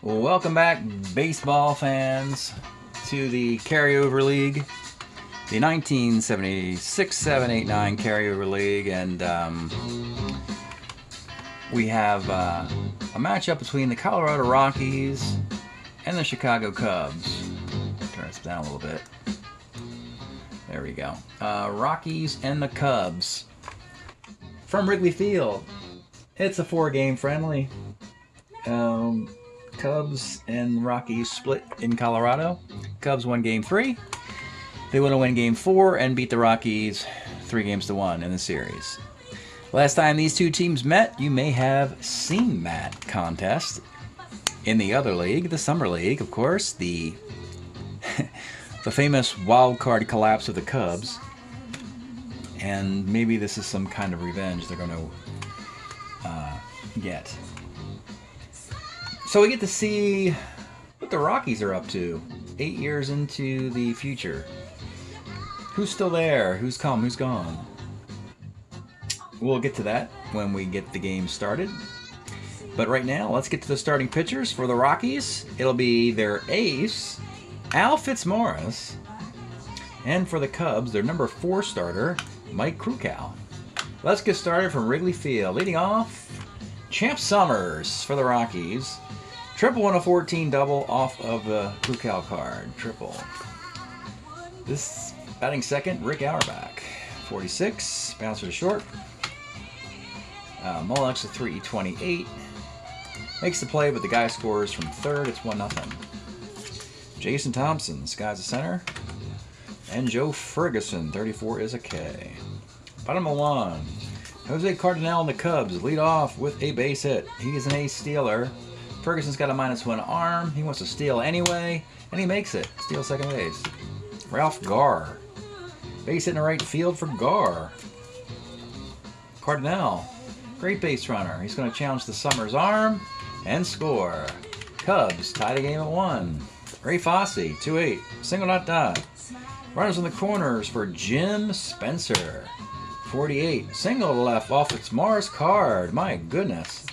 Welcome back, baseball fans, to the Carryover League, the 1976-7-8-9 Carryover League, and we have a matchup between the Colorado Rockies and the Chicago Cubs. Turn this down a little bit. There we go. Rockies and the Cubs from Wrigley Field. It's a 4-game friendly. Cubs and Rockies split in Colorado. Cubs won Game 3. They want to win Game 4 and beat the Rockies 3-1 in the series. Last time these two teams met, you may have seen that contest in the other league, the Summer League, of course, the the famous wild card collapse of the Cubs. And maybe this is some kind of revenge they're going to get. So we get to see what the Rockies are up to 8 years into the future. Who's still there? Who's come? Who's gone? We'll get to that when we get the game started. But right now, let's get to the starting pitchers for the Rockies. It'll be their ace, Al Fitzmaurice. And for the Cubs, their number 4 starter, Mike Krukow. Let's get started from Wrigley Field. Leading off, Champ Summers for the Rockies. Triple 114 double off of the Krukow card. Triple. This batting second, Rick Auerbach. 46. Bouncer to short. Mullinax to 328. Makes the play, but the guy scores from third. It's 1-0. Jason Thompson, skies the center. And Joe Ferguson, 34 is a K. Bottom of 1. Jose Cardinal and the Cubs lead off with a base hit. He is an ace stealer. Ferguson's got a -1 arm. He wants to steal anyway, and he makes it. Steal second base. Ralph Garr. Base hit in the right field for Garr. Cardinal. Great base runner. He's going to challenge the Summers arm and score. Cubs tie the game at 1. Ray Fosse, 2-8. Single not done. Runners in the corners for Jim Spencer. 48. Single to left off its Mars card. My goodness.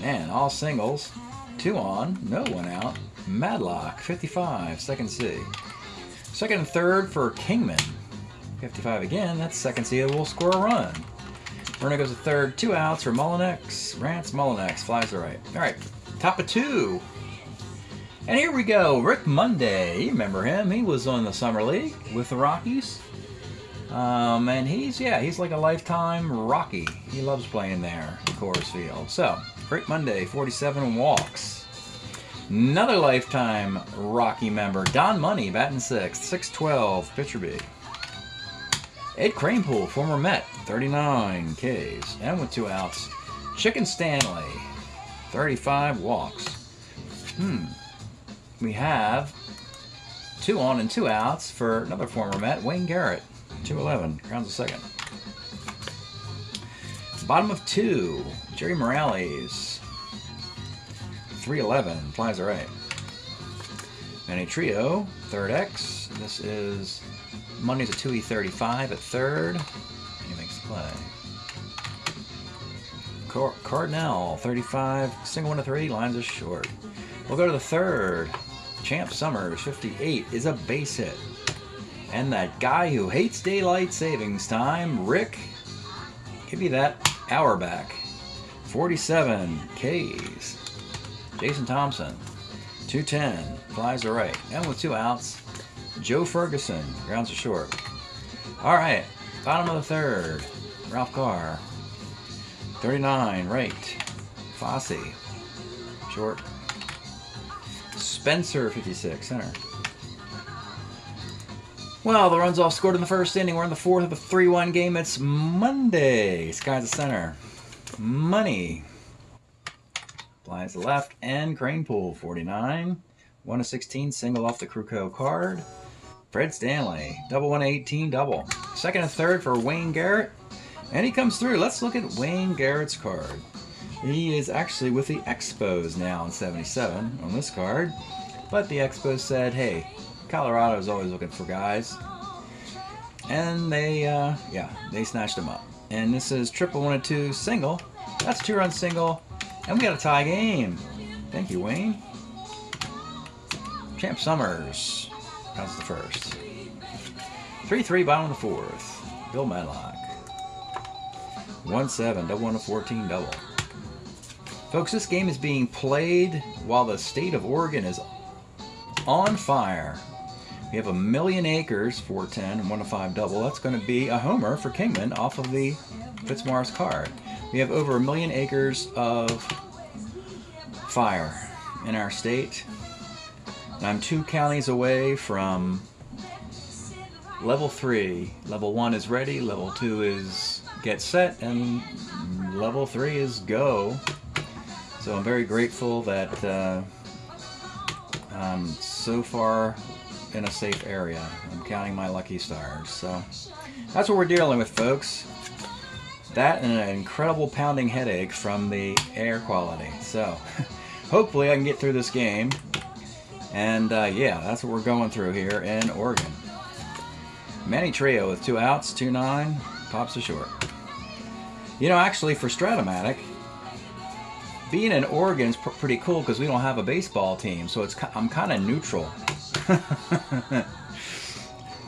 Man, all singles. 2 on, no one out. Madlock, 55, second C. Second and third for Kingman. 55 again, that's second C. Will score a run. Runner goes to third, 2 outs for Mullinax. Rance Mullinax flies to right. All right, top of 2. And here we go, Rick Monday. You remember him? He was on the Summer League with the Rockies. And he's like a lifetime Rocky. He loves playing there at Coors Field. So, Rick Monday, 47 walks. Another lifetime Rocky member, Don Money, batting 6th, 612, pitcher B. Ed Kranepool, former Met, 39 Ks, and with 2 outs. Chicken Stanley, 35 walks. We have 2 on and 2 outs for another former Met, Wayne Garrett. 211, grounds a second. Bottom of 2, Jerry Morales. 311, flies to right. Manny Trio, third X. This is Monday's a 2E35 at third. And he makes the play. Cardinal, 35, single 1 to 3, lines is short. We'll go to the third. Champ Summers, 58, is a base hit. And that guy who hates daylight savings time, Rick, give you that hour back. 47 Ks. Jason Thompson, 210, flies to right. And with 2 outs, Joe Ferguson, grounds to short. All right, bottom of the third, Ralph Garr, 39, right. Fosse, short. Spencer, 56, center. Well, the runs all scored in the first inning. We're in the 4th of a 3-1 game. It's Monday. Skies the center. Money. Flies to left. And Kranepool, 49. 1 to 16, single off the Krukow card. Fred Stanley, double 118, double. Second and third for Wayne Garrett. And he comes through. Let's look at Wayne Garrett's card. He is actually with the Expos now in 77 on this card. But the Expos said, hey, Colorado's always looking for guys. And they snatched him up. And this is triple 1 and 2 single. That's 2-run single. And we got a tie game. Thank you, Wayne. Champ Summers. That's the first. 3-3, bottom of the fourth. Bill Madlock. 1-7, double 1 to 14, double. Folks, this game is being played while the state of Oregon is on fire. We have 1,000,000 acres, 410, and 1 to 5 double. That's going to be a homer for Kingman off of the Fitzmaurice card. We have over 1,000,000 acres of fire in our state. I'm 2 counties away from level 3. Level 1 is ready, level 2 is get set, and level 3 is go. So I'm very grateful that I'm so far in a safe area. I'm counting my lucky stars. So that's what we're dealing with, folks. That and an incredible pounding headache from the air quality. So hopefully I can get through this game. And yeah, that's what we're going through here in Oregon. Manny Trio with 2 outs, 2-9, pops to short. You know, actually for Strat-O-Matic, being in Oregon is pretty cool because we don't have a baseball team, so I'm kind of neutral.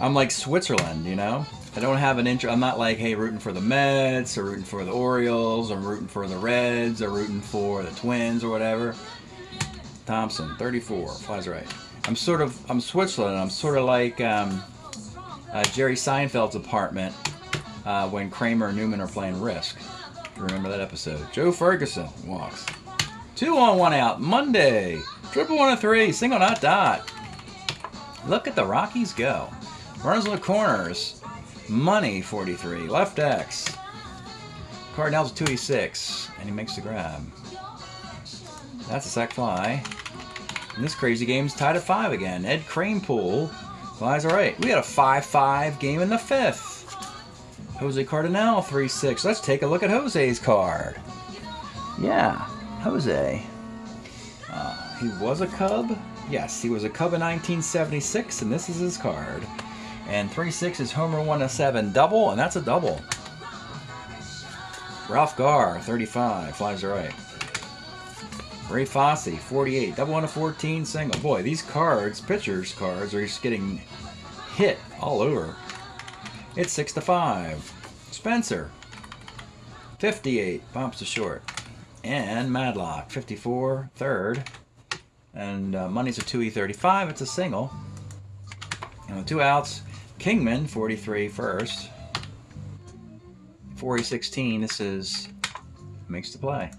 I'm like Switzerland, you know? I don't have an interest. I'm not like, hey, rooting for the Mets or rooting for the Orioles or rooting for the Reds or rooting for the Twins or whatever. Thompson, 34, flies right. I'm Switzerland. I'm sort of like Jerry Seinfeld's apartment when Kramer and Newman are playing Risk. Remember that episode? Joe Ferguson walks. 2 on, 1 out. Monday. Triple 1 to 3. Single not dot. Look at the Rockies go. Runners in the corners. Money 43. Left X. Cardinals 2E6. And he makes the grab. That's a sac fly. And this crazy game's tied at 5 again. Ed Cranepool flies all right. We had a 5-5 game in the 5th. Jose Cardinal 3-6. Let's take a look at Jose's card. Yeah, Jose. He was a Cub. Yes, he was a Cub in 1976, and this is his card. And 3-6 is homer 1 to 7 double, and that's a double. Ralph Garr 35 flies all right. Ray Fosse 48 double 1 to 14 single. Boy, these cards, pitchers cards, are just getting hit all over. It's 6 to 5. Spencer 58 bumps to short. And Madlock 54 third. And money's a 2E35. It's a single. And with 2 outs, Kingman 43 first. 4E16. This is makes the play.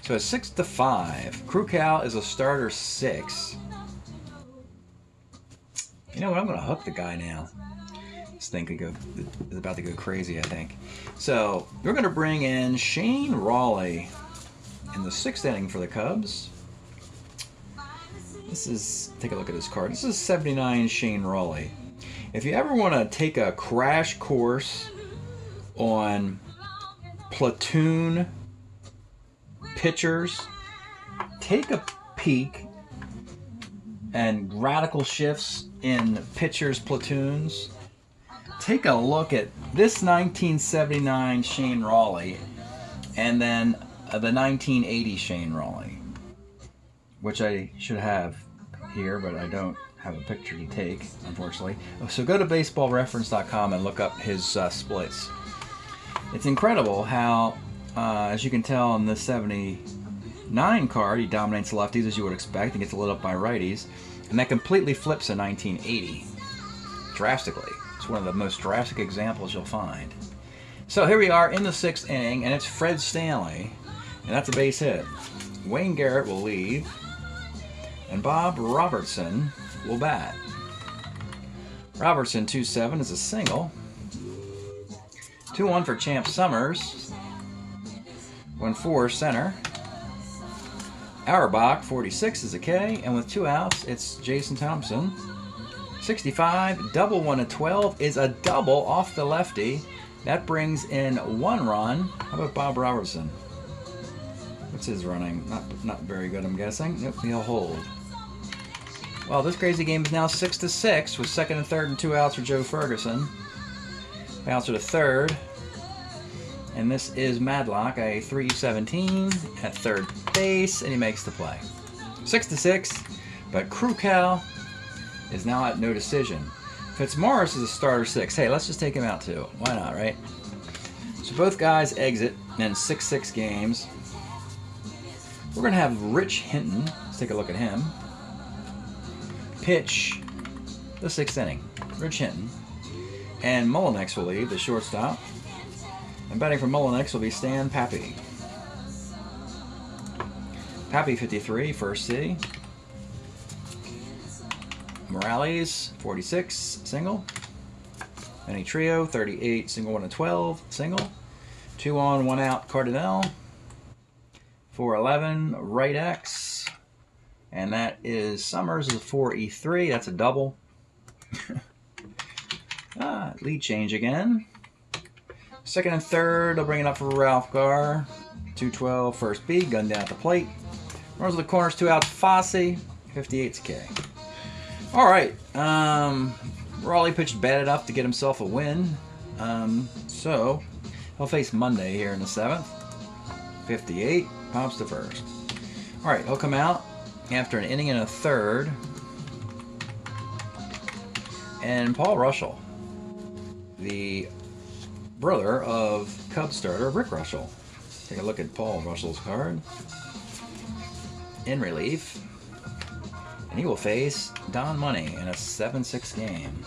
So it's 6 to 5. Crew Cal is a starter 6. You know what? I'm going to hook the guy now. This thing is about to go crazy, I think. So we're going to bring in Shane Rawley in the 6th inning for the Cubs. This is, take a look at his card. This is 79 Shane Rawley. If you ever want to take a crash course on platoon pitchers, take a peek and radical shifts in pitchers' platoons. Take a look at this 1979 Shane Rawley and then the 1980 Shane Rawley, which I should have here, but I don't have a picture to take, unfortunately. So go to baseballreference.com and look up his splits. It's incredible how, as you can tell on the 79 card, he dominates lefties as you would expect and gets lit up by righties, and that completely flips in 1980, drastically. It's one of the most drastic examples you'll find. So here we are in the 6th inning, and it's Fred Stanley, and that's a base hit. Wayne Garrett will leave, and Bob Robertson will bat. Robertson 2-7 is a single. 2-1 for Champ Summers. 1-4 center. Auerbach 46 is a K, and with 2 outs, it's Jason Thompson. 65, double 1 to 12 is a double off the lefty. That brings in 1 run. How about Bob Robertson? What's his running? Not very good, I'm guessing. Nope, he'll hold. Well, this crazy game is now 6 to 6 with 2nd and 3rd and 2 outs for Joe Ferguson. Bouncer to 3rd. And this is Madlock, a 317 at third base, and he makes the play. 6-6, but Krukel is now at no decision. Fitzmaurice is a starter 6. Hey, let's just take him out too. Why not, right? So both guys exit in 6-6 games. We're going to have Rich Hinton. Let's take a look at him. Pitch the 6th inning. Rich Hinton. And Mullinex will lead, the shortstop. And batting for Mullinex will be Stan Pappy. Pappy 53, first C. Morales 46, single. Benny Trio 38, single 1 and 12, single. 2 on, 1 out, Cardinal. 411, right X. And that is Summers is a 4E3. That's a double. Lead change again. Second and third, they'll bring it up for Ralph Garr. 212, first B, gun down at the plate. Runners of the corners, 2 outs, Fosse. 58's K. All right. Raleigh pitched bad enough to get himself a win. So he'll face Monday here in the 7th. 58, pops to first. All right, he'll come out after an inning and a third. And Paul Russell, the brother of Cubs starter Rick Russell. Take a look at Paul Russell's card. In relief. And he will face Don Money in a 7-6 game.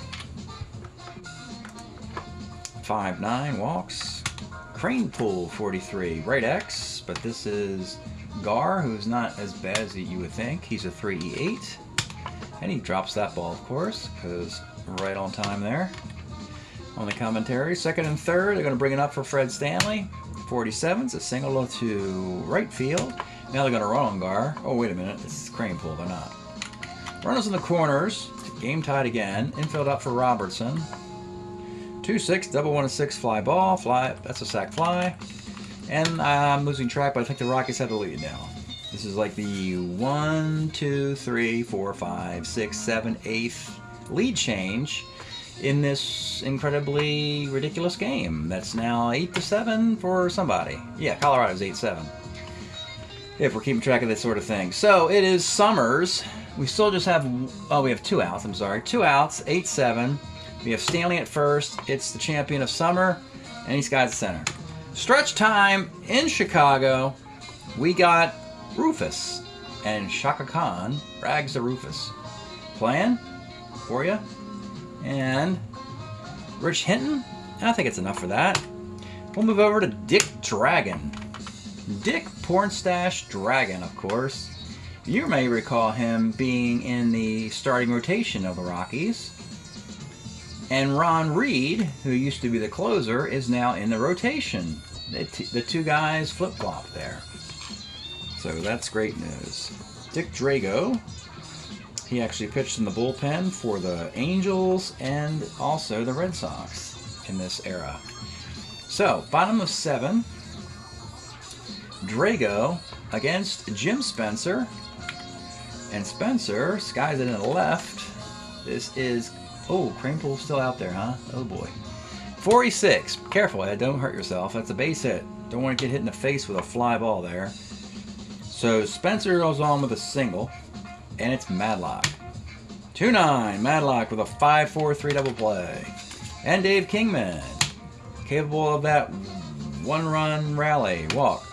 5-9 walks. Crane Pool 43, right X, but this is Garr, who's not as bad as you would think. He's a 3E8. And he drops that ball, of course, because right on time there. On the commentary, second and third, they're going to bring it up for Fred Stanley. 47's a single to right field. Now they're going to run on Garr. Oh, wait a minute, this is Crane Pool, they're not. Runners in the corners, game tied again. Infield up for Robertson. 2-6, double 1 and 6 fly ball. Fly, that's a sac fly. And I'm losing track, but I think the Rockies have the lead now. This is like the 1, 2, 3, 4, 5, 6, 7, 8th lead change in this incredibly ridiculous game. That's now 8-7 for somebody. Yeah, Colorado's 8-7. If we're keeping track of this sort of thing. So it is Summers. We still just have, oh, we have 2 outs, I'm sorry. 2 outs, 8-7. We have Stanley at first. It's the champion of summer, and he's got center. Stretch time in Chicago. We got Rufus, and Shaka Khan rags the Rufus. Playing for you. And Rich Hinton. I think it's enough for that. We'll move over to Dick Dragon. Dick Pornstash Dragon, of course. You may recall him being in the starting rotation of the Rockies. And Ron Reed, who used to be the closer, is now in the rotation. The 2 guys flip-flop there. So that's great news. Dick Drago, he actually pitched in the bullpen for the Angels and also the Red Sox in this era. So, bottom of 7. Drago against Jim Spencer. And Spencer skies it in the left. This is, oh, Crane Pool's still out there, huh? Oh boy. 46. Careful, Ed, don't hurt yourself. That's a base hit. Don't want to get hit in the face with a fly ball there. So Spencer goes on with a single, and it's Madlock. 2-9, Madlock with a 5-4-3 double play. And Dave Kingman, capable of that 1-run rally walk.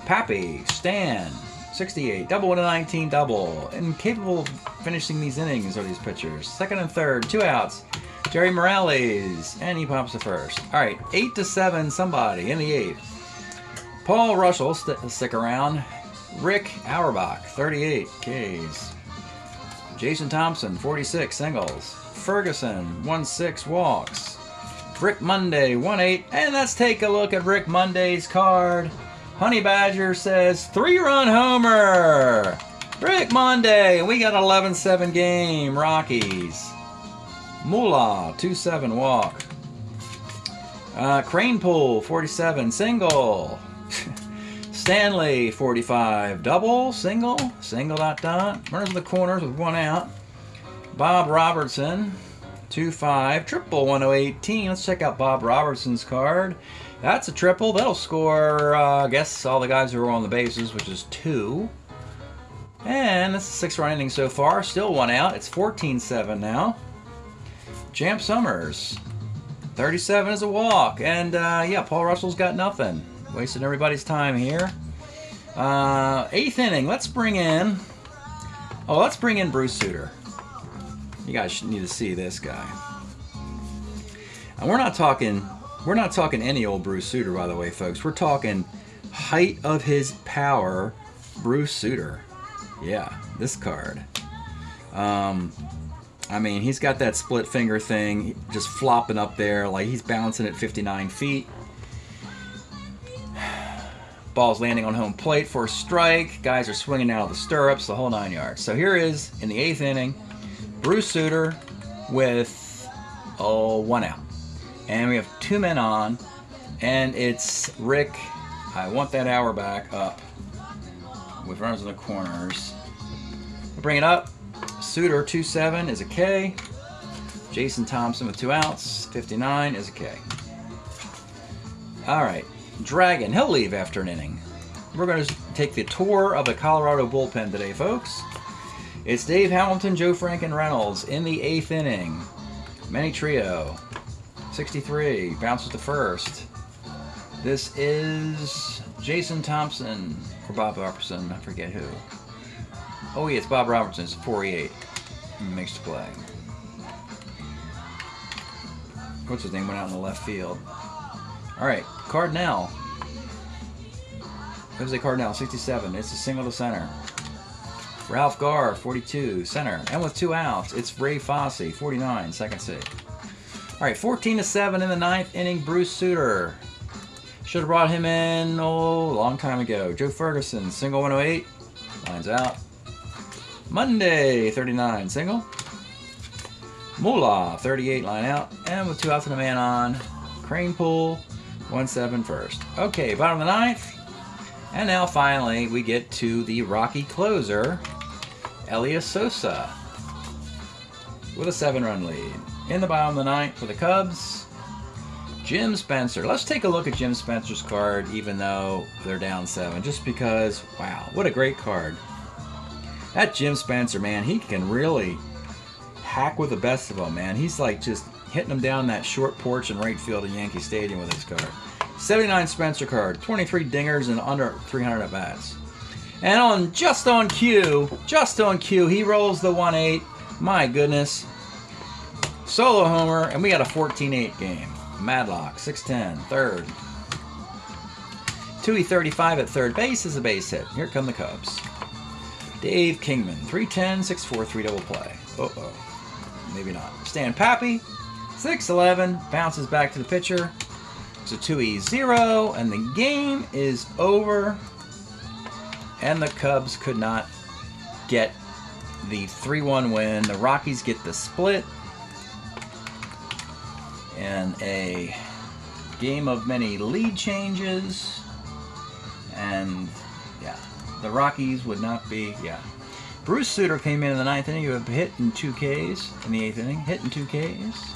Pappy, Stan, 68, double 1 and 19 double, and capable of finishing these innings are these pitchers. Second and third, 2 outs. Jerry Morales, and he pops to first. All right, 8-7, somebody in the 8th. Paul Russell, stick around. Rick Auerbach, 38 Ks. Jason Thompson, 46 singles. Ferguson, 1-6 walks. Rick Monday, 1-8, and let's take a look at Rick Monday's card. Honey Badger says 3-run homer. Rick Monday, we got 11-7 game. Rockies. Moolah, 2-7 walk. Crane Pool, 47 single. Stanley, 45 double, single, single dot dot. Runners in the corners with 1 out. Bob Robertson, 2-5, triple 1018. Let's check out Bob Robertson's card. That's a triple. That'll score, I guess, all the guys who are on the bases, which is 2. And that's a 6-run inning so far. Still 1 out. It's 14-7 now. Champ Summers. 37 is a walk. And, yeah, Paul Russell's got nothing. Wasting everybody's time here. 8th inning. Let's bring in Bruce Sutter. You guys need to see this guy. And we're not talking any old Bruce Sutter, by the way, folks. We're talking height of his power, Bruce Sutter. Yeah, this card. I mean, he's got that split finger thing just flopping up there, like he's bouncing at 59 feet. Ball's landing on home plate for a strike. Guys are swinging out of the stirrups, the whole 9 yards. So here is, in the 8th inning, Bruce Sutter with 1 out. And we have 2 men on, and it's Rick. I want that hour back up with runners in the corners. We'll bring it up. Sutter 2-7 is a K. Jason Thompson with 2 outs. 59 is a K. All right. Dragon, he'll leave after an inning. We're going to take the tour of the Colorado bullpen today, folks. It's Dave Hamilton, Joe Franken Reynolds in the 8th inning. Manny Trio, 63, bounces to first. This is Jason Thompson or Bob Robertson, I forget who. Oh yeah, it's Bob Robertson, it's 48. Makes the play. What's his name? Went out in the left field. Alright, Cardinal. Jose Cardinal, 67. It's a single to center. Ralph Garr, 42, center. And with 2 outs, it's Ray Fosse, 49, second seat. Alright, 14-7 in the 9th inning, Bruce Sutter. Should have brought him in, a long time ago. Joe Ferguson, single 108. Lines out. Monday, 39, single. Moolah, 38, line out. And with 2 outs and a man on, Cranepool, 1-7 first. Okay, bottom of the 9th. And now finally we get to the Rocky closer, Elias Sosa, with a 7-run lead. In the bottom of the 9th for the Cubs, Jim Spencer. Let's take a look at Jim Spencer's card, even though they're down 7, just because, wow, what a great card. That Jim Spencer, man, he can really hack with the best of them, man. He's like just hitting them down that short porch in right field at Yankee Stadium with his card. 79 Spencer card, 23 dingers and under 300 at bats. And just on cue, he rolls the 1-8. My goodness. Solo homer, and we got a 14-8 game. Madlock, 6-10, third. 2E35 at third base is a base hit. Here come the Cubs. Dave Kingman, 310, 6-4, 3-double play. Uh-oh. Maybe not. Stan Pappy, 6-11, bounces back to the pitcher. It's a 2E0, and the game is over. And the Cubs could not get the 3-1 win. The Rockies get the split. And a game of many lead changes. And, yeah, the Rockies would not be, yeah. Bruce Sutter came in the 9th inning. You have hit in 2 Ks in the 8th inning. Hit in 2 Ks.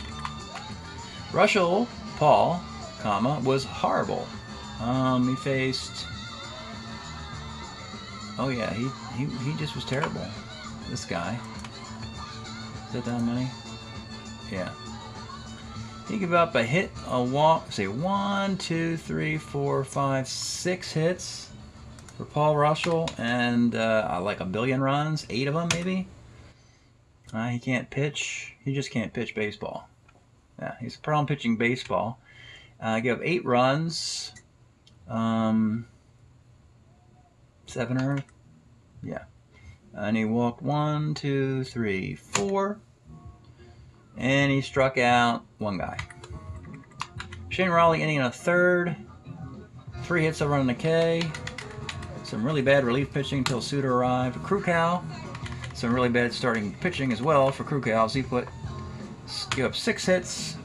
Russell, Paul, was horrible. He faced... Oh yeah, he just was terrible. This guy. Is that down money? Yeah. He gave up a hit, a walk, say 1, 2, 3, 4, 5, 6 hits for Paul Russell, and like a billion runs, 8 of them maybe. He can't pitch. He just can't pitch baseball. Yeah, he's a problem pitching baseball. Gave up 8 runs. 7 earned. Yeah. And he walked 1, 2, 3, 4. And he struck out 1 guy. Shane Raleigh inning in a third. 3 hits, a run and a K. Some really bad relief pitching until Sutter arrived. Krukow. Some really bad starting pitching as well for Krukow. He gave up 6 hits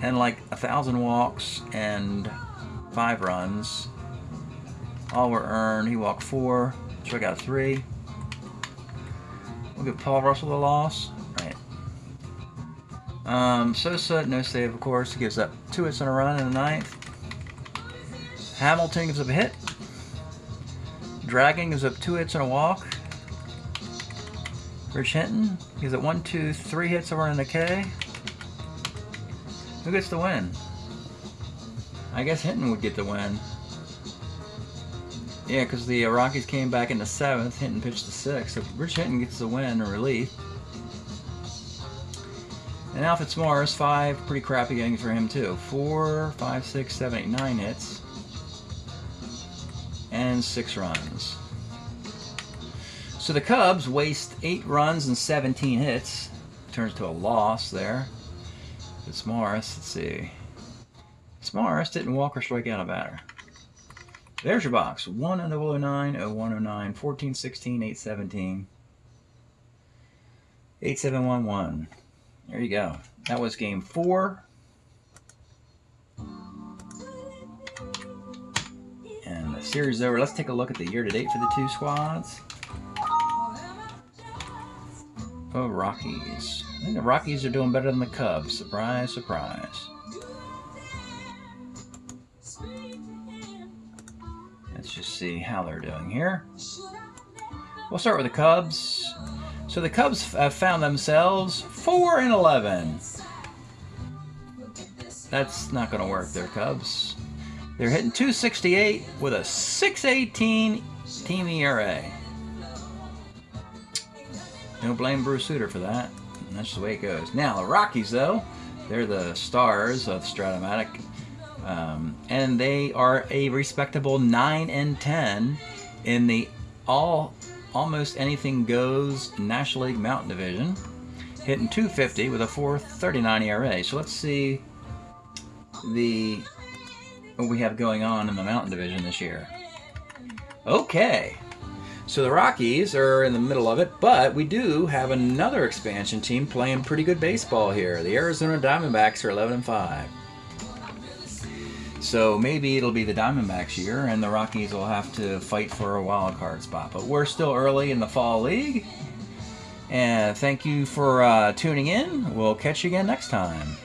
and like 1,000 walks and 5 runs. All were earned. He walked 4, struck out 3. We'll give Paul Russell a loss. Right. Sosa, no save, of course. He gives up 2 hits on a run in the 9th. Hamilton gives up a hit. Dragon gives up 2 hits and a walk. Rich Hinton gives up 1, 2, 3 hits over in the K. Who gets the win? I guess Hinton would get the win. Yeah, because the Rockies came back in the 7th. Hinton pitched the 6th. So Rich Hinton gets the win or relief. And Alfred Morris, 5 pretty crappy innings for him too. 4, 5, 6, 7, 8, 9 hits. And 6 runs. So the Cubs waste 8 runs and 17 hits. Turns to a loss there. It's Morris, let's see. Morris didn't walk or strike out a batter. There's your box. 1-009, 0109, 1416, 817, 8711. There you go. That was game 4. And the series is over. Let's take a look at the year-to-date for the 2 squads. Oh, Rockies. I think the Rockies are doing better than the Cubs. Surprise, surprise. Let's just see how they're doing here. We'll start with the Cubs. So the Cubs have found themselves 4-11. That's not going to work there, Cubs. They're hitting .268 with a 6.18 team ERA. Don't blame Bruce Sutter for that. That's the way it goes. Now, the Rockies, though, they're the stars of Strat-O-Matic. And they are a respectable 9-10 in the almost anything goes National League Mountain Division, hitting .250 with a 4.39 ERA. So let's see what we have going on in the Mountain Division this year. Okay, so the Rockies are in the middle of it, but we do have another expansion team playing pretty good baseball here. The Arizona Diamondbacks are 11-5. So maybe it'll be the Diamondbacks' year, and the Rockies will have to fight for a wild card spot. But we're still early in the fall league. And thank you for tuning in. We'll catch you again next time.